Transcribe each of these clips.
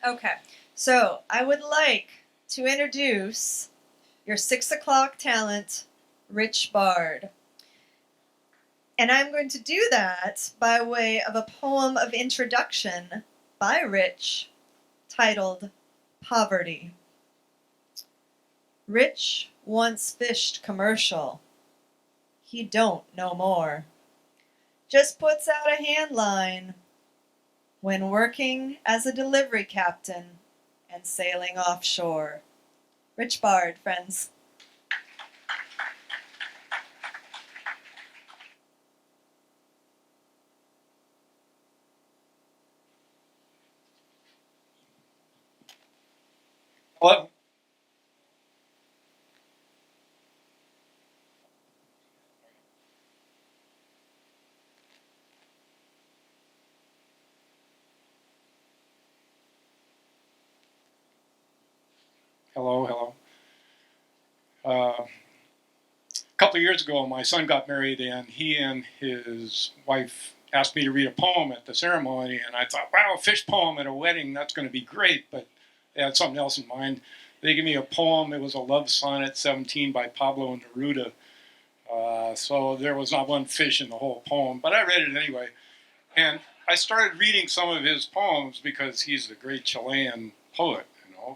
Okay, so I would like to introduce your 6 o'clock talent, Rich Bard. And I'm going to do that by way of a poem of introduction by Rich titled Poverty. Rich once fished commercial. He don't no more. Just puts out a hand line when working as a delivery captain and sailing offshore. Rich Bard, friends. Hello. Hello. A couple of years ago, my son got married, and he and his wife asked me to read a poem at the ceremony, and I thought, wow, a fish poem at a wedding, that's going to be great, but they had something else in mind. They gave me a poem. It was a love sonnet, 17, by Pablo Neruda. So there was not one fish in the whole poem, but I read it anyway. And I started reading some of his poems because he's a great Chilean poet,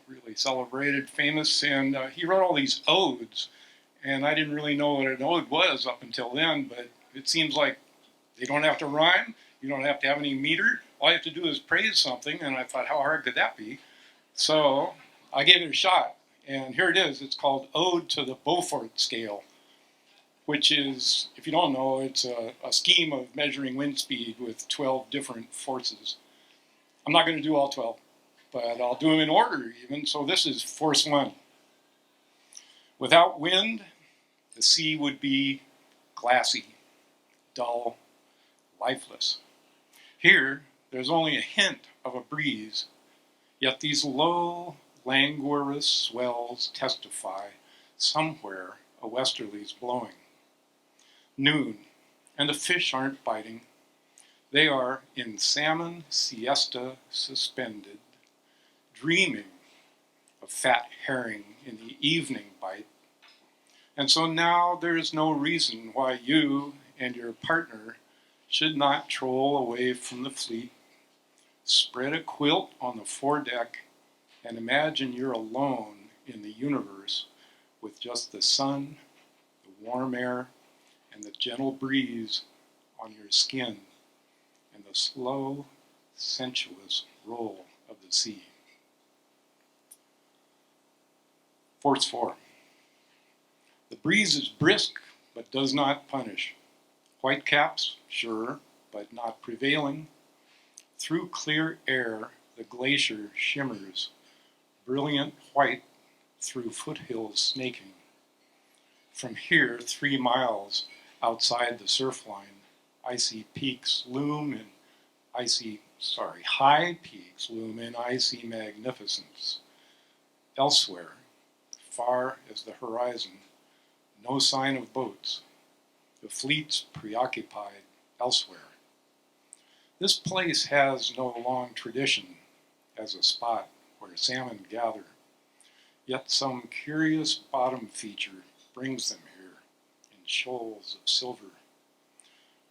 really celebrated, famous, and he wrote all these odes. And I didn't really know what an ode was up until then, but it seems like they don't have to rhyme, you don't have to have any meter, all you have to do is praise something, and I thought, how hard could that be? So I gave it a shot, and here it is. It's called Ode to the Beaufort Scale, which is, if you don't know, it's a scheme of measuring wind speed with 12 different forces. I'm not going to do all 12, but I'll do them in order even. So this is force 1. Without wind, the sea would be glassy, dull, lifeless. Here, there's only a hint of a breeze, yet these low, languorous swells testify somewhere a westerly's blowing. Noon, and the fish aren't biting. They are in salmon siesta suspended, dreaming of fat herring in the evening bite. And so now there is no reason why you and your partner should not troll away from the fleet, spread a quilt on the foredeck, and imagine you're alone in the universe with just the sun, the warm air, and the gentle breeze on your skin, and the slow, sensuous roll of the sea. Force 4. The breeze is brisk, but does not punish. White caps, sure, but not prevailing. Through clear air, the glacier shimmers, brilliant white through foothills snaking. From here, 3 miles outside the surf line, icy peaks loom in high peaks loom in icy magnificence. Elsewhere, far as the horizon, no sign of boats. The fleet's preoccupied elsewhere. This place has no long tradition as a spot where salmon gather, yet some curious bottom feature brings them here in shoals of silver.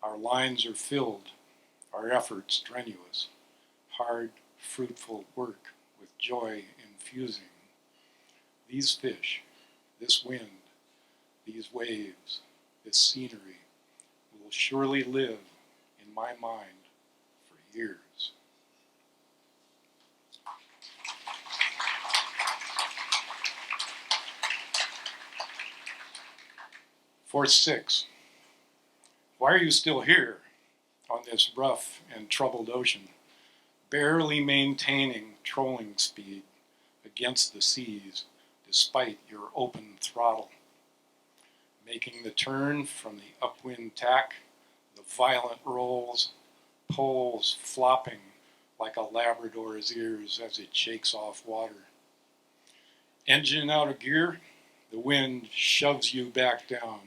Our lines are filled, our efforts strenuous, hard, fruitful work with joy infusing. These fish, this wind, these waves, this scenery will surely live in my mind for years. Force 6. Why are you still here on this rough and troubled ocean, barely maintaining trolling speed against the seas despite your open throttle? Making the turn from the upwind tack, the violent rolls, poles flopping like a Labrador's ears as it shakes off water. Engine out of gear, the wind shoves you back down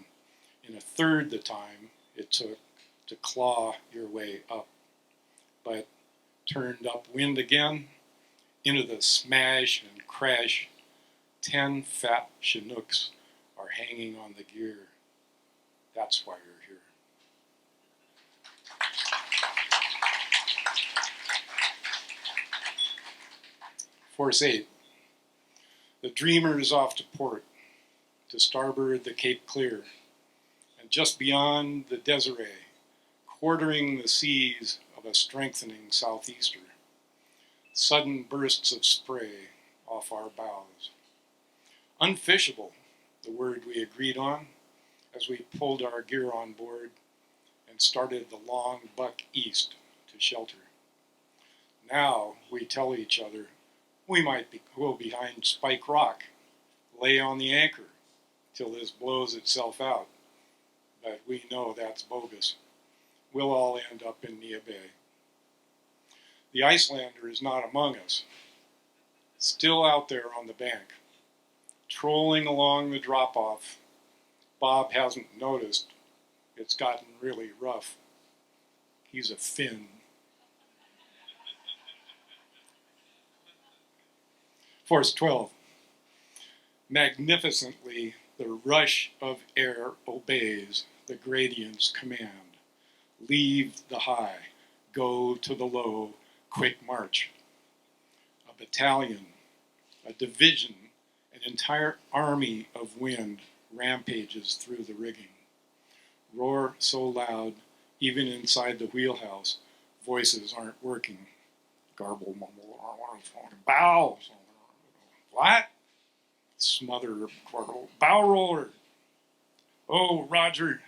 in a third the time it took to claw your way up. But turned upwind again, into the smash and crash. 10 fat Chinooks are hanging on the gear. That's why you're here. Force 8. The Dreamer is off to port. To starboard, the Cape Clear. And just beyond, the Desiree, quartering the seas of a strengthening southeaster. Sudden bursts of spray off our bows. Unfishable, the word we agreed on as we pulled our gear on board and started the long buck east to shelter. Now we tell each other we might go behind Spike Rock, lay on the anchor till this blows itself out, but we know that's bogus. We'll all end up in Nia Bay. The Icelander is not among us, still out there on the bank, trolling along the drop-off. Bob hasn't noticed it's gotten really rough. He's a Finn. Force 12. Magnificently, the rush of air obeys the gradient's command. Leave the high, go to the low, quick march. A battalion, a division, an entire army of wind rampages through the rigging. Roar so loud, even inside the wheelhouse, voices aren't working. Garble, mumble, bow. What? Smother, quarter, bow roller. Oh, Roger.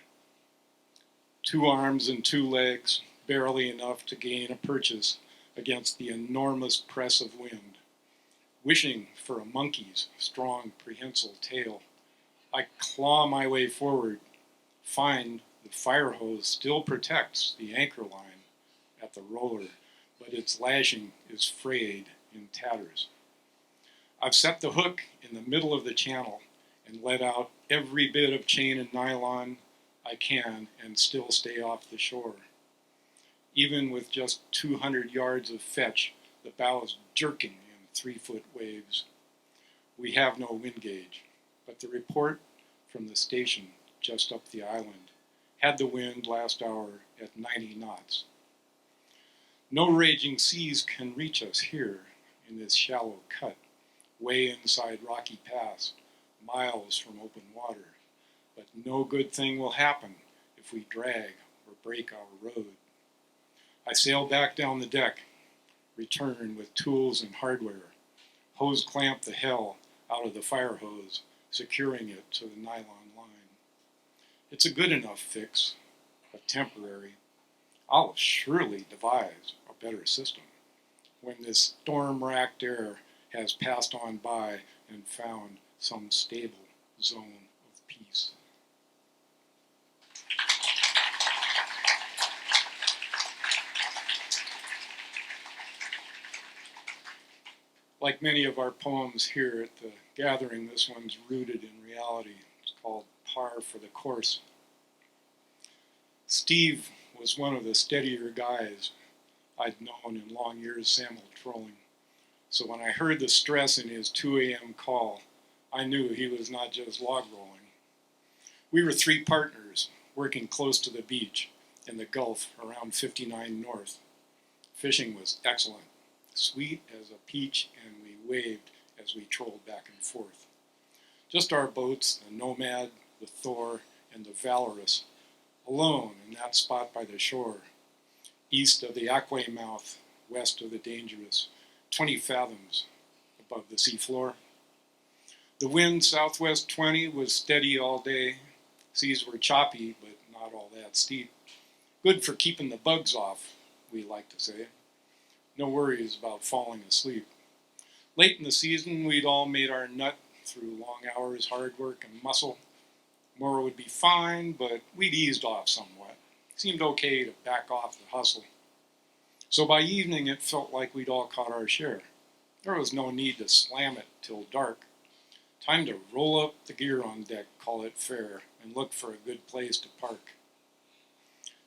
2 arms and 2 legs, barely enough to gain a purchase against the enormous press of wind. Wishing for a monkey's strong prehensile tail, I claw my way forward, find the fire hose still protects the anchor line at the roller, but its lashing is frayed in tatters. I've set the hook in the middle of the channel and let out every bit of chain and nylon I can and still stay off the shore. Even with just 200 yards of fetch, the bow is jerking in 3-foot waves. We have no wind gauge, but the report from the station just up the island had the wind last hour at 90 knots. No raging seas can reach us here in this shallow cut, way inside Rocky Pass, miles from open water. But no good thing will happen if we drag or break our road. I sail back down the deck, return with tools and hardware, hose clamp the hell out of the fire hose, securing it to the nylon line. It's a good enough fix, but temporary. I'll surely devise a better system when this storm-racked air has passed on by and found some stable zone of peace. Like many of our poems here at the gathering, this one's rooted in reality. It's called Par for the Course. Steve was one of the steadier guys I'd known in long years salmon trolling. So when I heard the stress in his 2 a.m. call, I knew he was not just log rolling. We were 3 partners working close to the beach in the Gulf around 59 North. Fishing was excellent, sweet as a peach, and we waved as we trolled back and forth. Just our boats, the Nomad, the Thor, and the Valorous, alone in that spot by the shore, east of the Aquay mouth, west of the Dangerous, 20 fathoms above the seafloor. The wind, southwest 20, was steady all day. Seas were choppy, but not all that steep. Good for keeping the bugs off, we like to say. No worries about falling asleep. Late in the season, we'd all made our nut through long hours, hard work, and muscle. More would be fine, but we'd eased off somewhat. Seemed okay to back off the hustle. So by evening, it felt like we'd all caught our share. There was no need to slam it till dark. Time to roll up the gear on deck, call it fair, and look for a good place to park.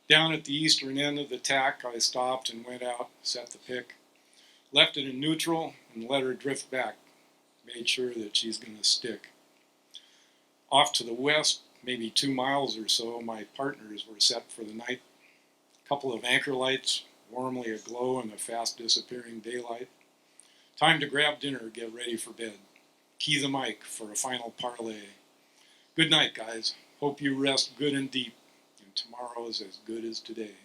Down at the eastern end of the tack, I stopped and went out, set the pick. Left it in neutral and let her drift back. Made sure that she's going to stick. Off to the west, maybe 2 miles or so, my partners were set for the night. A couple of anchor lights, warmly aglow in the fast disappearing daylight. Time to grab dinner, get ready for bed. Key the mic for a final parlay. Good night, guys. Hope you rest good and deep, and tomorrow is as good as today.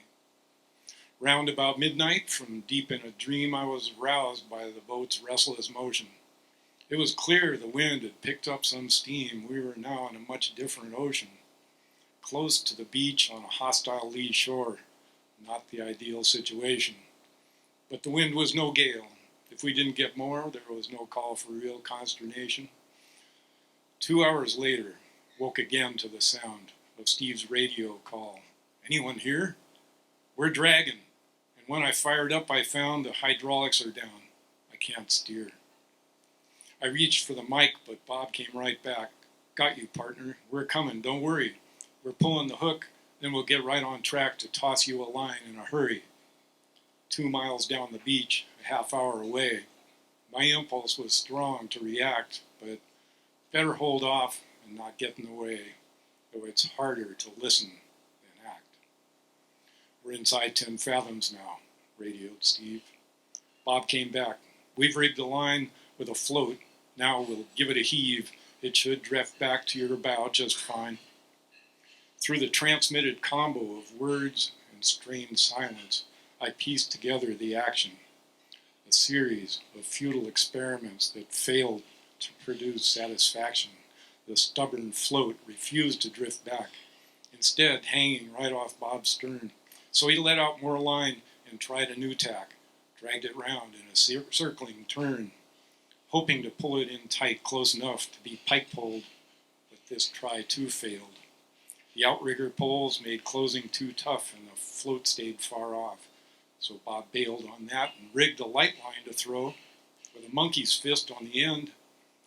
Round about midnight, from deep in a dream, I was roused by the boat's restless motion. It was clear the wind had picked up some steam. We were now in a much different ocean. Close to the beach on a hostile lee shore. Not the ideal situation. But the wind was no gale. If we didn't get more, there was no call for real consternation. 2 hours later, woke again to the sound of Steve's radio call. Anyone here? We're dragging. And when I fired up, I found the hydraulics are down. I can't steer. I reached for the mic, but Bob came right back. Got you, partner. We're coming. Don't worry. We're pulling the hook, then we'll get right on track to toss you a line in a hurry. 2 miles down the beach, a half hour away. My impulse was strong to react, but better hold off and not get in the way, though it's harder to listen than act. We're inside 10 fathoms now, radioed Steve. Bob came back. We've rigged the line with a float. Now we'll give it a heave. It should drift back to your bow just fine. Through the transmitted combo of words and strained silence, I pieced together the action, a series of futile experiments that failed to produce satisfaction. The stubborn float refused to drift back, instead hanging right off Bob's stern. So he let out more line and tried a new tack, dragged it round in a circling turn, hoping to pull it in tight close enough to be pike-poled, but this try too failed. The outrigger poles made closing too tough and the float stayed far off. So Bob bailed on that and rigged a light line to throw with a monkey's fist on the end,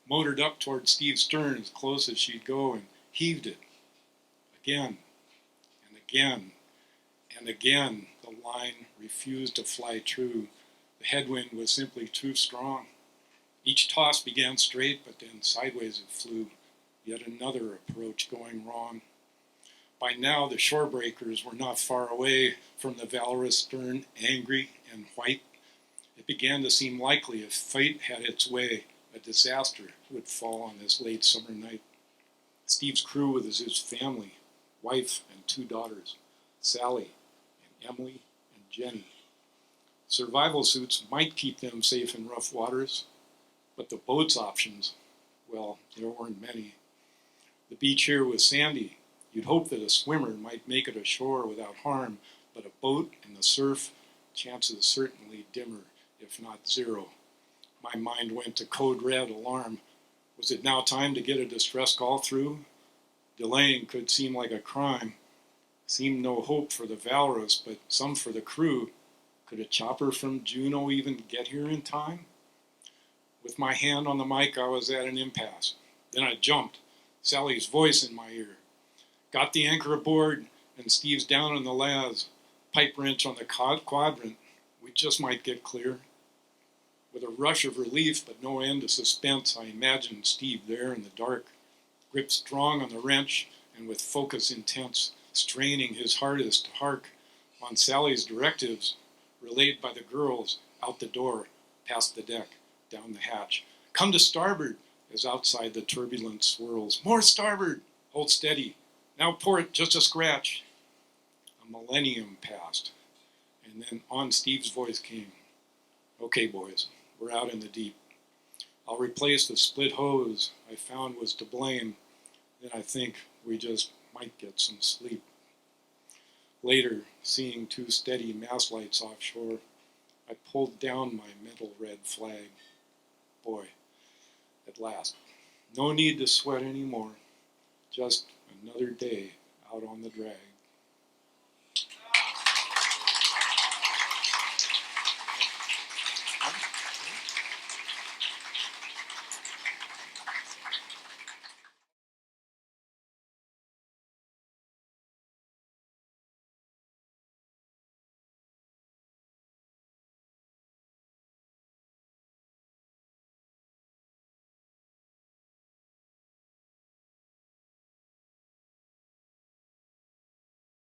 motored up toward Steve's stern as close as she'd go and heaved it. Again and again and again, the line refused to fly true. The headwind was simply too strong. Each toss began straight, but then sideways it flew. Yet another approach going wrong. By now, the shore breakers were not far away from the valorous stern, angry and white. It began to seem likely if fate had its way, a disaster would fall on this late summer night. Steve's crew was his family, wife and 2 daughters, Sally and Emily and Jenny. Survival suits might keep them safe in rough waters, but the boat's options, well, there weren't many. The beach here was sandy. You'd hope that a swimmer might make it ashore without harm, but a boat in the surf, chances certainly dimmer, if not zero. My mind went to code red alarm. Was it now time to get a distress call through? Delaying could seem like a crime. Seemed no hope for the valorous, but some for the crew. Could a chopper from Juneau even get here in time? With my hand on the mic, I was at an impasse. Then I jumped, Sally's voice in my ear. Got the anchor aboard, and Steve's down in the laths. Pipe wrench on the quadrant. We just might get clear. With a rush of relief, but no end of suspense, I imagined Steve there in the dark, gripped strong on the wrench, and with focus intense, straining his hardest to hark on Sally's directives, relayed by the girls, out the door, past the deck, down the hatch. Come to starboard, as outside the turbulence swirls. More starboard! Hold steady. Now port, just a scratch. A millennium passed, and then on Steve's voice came. Okay, boys, we're out in the deep. I'll replace the split hose I found was to blame. Then I think we just might get some sleep. Later, seeing 2 steady mast lights offshore, I pulled down my mental red flag. Boy, at last, no need to sweat anymore. Just another day out on the drag.